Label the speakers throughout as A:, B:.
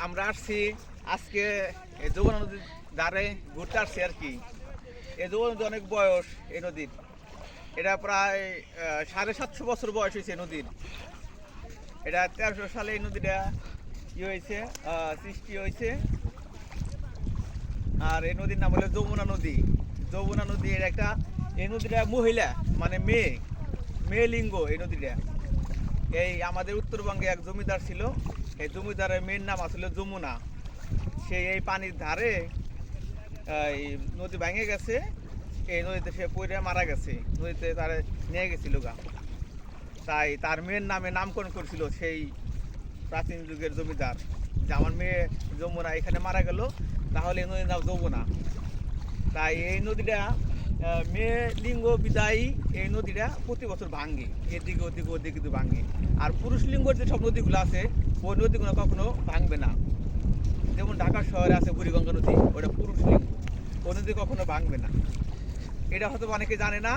A: আমরা আসছি আজকে যমুনা নদীর ধারে ঘুরতে আসছি আর কি। এই যমুনা নদী অনেক বয়স এই নদীর, এটা প্রায় 750 বছর বয়স হয়েছে নদীর। এটা 1300 সালে এই নদীটা হয়েছে, সৃষ্টি হয়েছে। আর এই নদীর নাম হলো যমুনা নদী। যমুনা নদী এর একটা, এই নদীটা মহিলা মানে মেয়ে লিঙ্গ এই নদীটা। এই আমাদের উত্তরবঙ্গে এক জমিদার ছিল, এই জমিদারের মেয়ের নাম আসলে যমুনা। সেই এই পানির ধারে এই নদী ভেঙে গেছে, এই নদীতে সে পড়ে মারা গেছে, নদীতে তারা নিয়ে গেছিল গা। তাই তার মেয়ের নামে নামকরণ করেছিল সেই প্রাচীন যুগের জমিদার, যে আমার মেয়ে যমুনা এখানে মারা গেল, তাহলে এই নদীর নাম যমুনা। তাই এই নদীটা মেয়ে লিঙ্গ বিদায়ী, এই নদীটা প্রতি বছর ভাঙে, এদিকে ওদিকে ওদিকে ভাঙে। আর পুরুষ লিঙ্গর যে সব নদীগুলো আছে ওই নদীগুলো কখনো ভাঙবে না। যেমন ঢাকা শহরে আছে বুড়িগঙ্গা নদী, ওটা পুরুষ লিঙ্গ, ওই নদী কখনো ভাঙবে না। এটা হয়তো অনেকে জানে না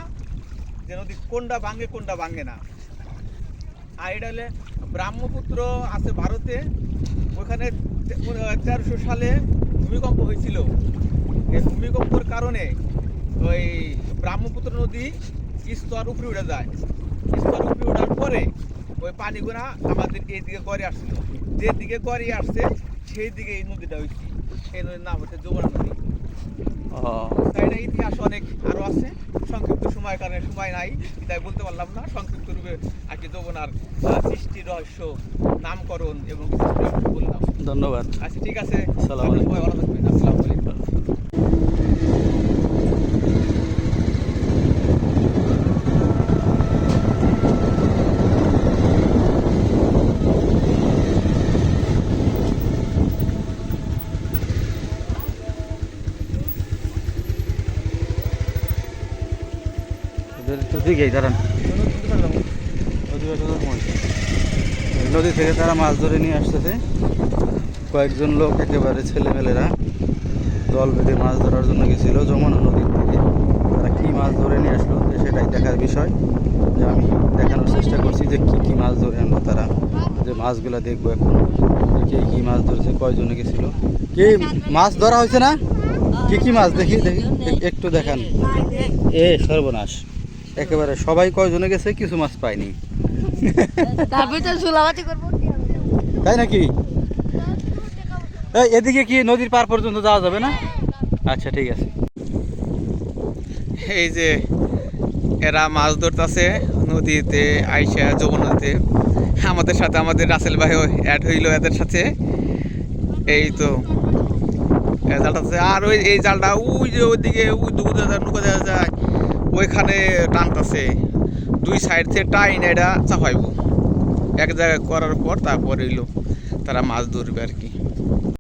A: যে নদী কোনটা ভাঙে কোনটা ভাঙে না। আর এটা হলে ব্রহ্মপুত্র আছে ভারতে, ওখানে 1300 সালে ভূমিকম্প হয়েছিল। এই ভূমিকম্পের কারণে ওই ব্রহ্মপুত্র নদী স্তর উপরে উঠে যায়। স্তর উপরে ওঠার পরে ওই পানিগুলা আমাদের এই দিকে গড়ে আসছিল, যে দিকে গড়িয়ে আসছে সেই দিকে এই নদীটা হয়েছে। এই নদীর নাম হচ্ছে যমুনা নদী। তাই এটা ইতিহাস অনেক আরো আছে, সংক্ষিপ্ত সময়ের কারণে সময় নাই, তাই বলতে পারলাম না। সংক্ষিপ্ত রূপে আর কি যমুনার সৃষ্টি রহস্য, নামকরণ এবং বললাম।
B: ধন্যবাদ।
A: আচ্ছা, ঠিক আছে, সবাই ভালো থাকবেন। আসসালামু আলাইকুম।
B: একটু দিকেই দাঁড়ান। নদী থেকে তারা মাছ ধরে নিয়ে আসতেছে, কয়েকজন লোক একেবারে ছেলেমেলেরা দল বেঁধে মাছ ধরার জন্য গেছিল যমুনা নদীর থেকে। তারা কী মাছ ধরে নিয়ে আসলো সেটাই দেখার বিষয়, যে আমি দেখানোর চেষ্টা করছি যে কী মাছ ধরে আনলো তারা, যে মাছগুলো দেখবো এখন, কে কী মাছ ধরেছে, কয়জনে গেছিল, কি মাছ ধরা হয়েছে না, কি মাছ দেখি দেখি একটু দেখান। সর্বনাশ, একেবারে সবাই কয়জনে গেছে, কিছু মাছ পাইনি। তাই নাকি? এদিকে কি নদীর পার পর্যন্ত যাওয়া যাবে না? আচ্ছা, ঠিক আছে।
A: এই যে এরা মাছ ধরতেছে নদীতে আইসা, যমুনা নদীতে। আমাদের সাথে আমাদের রাসেল ভাইও অ্যাড হইল এদের সাথে। এই তো জালটা, আর ওই এই জালটা ওই যে ওইদিকে ওই নৌকা দেখা যায়, ওইখানে টানতেছে। দুই সাইড থেকে টাইন এটা চাপাইব, এক জায়গায় করার পর তারপর এলো তারা মাছ ধরবে আর কি।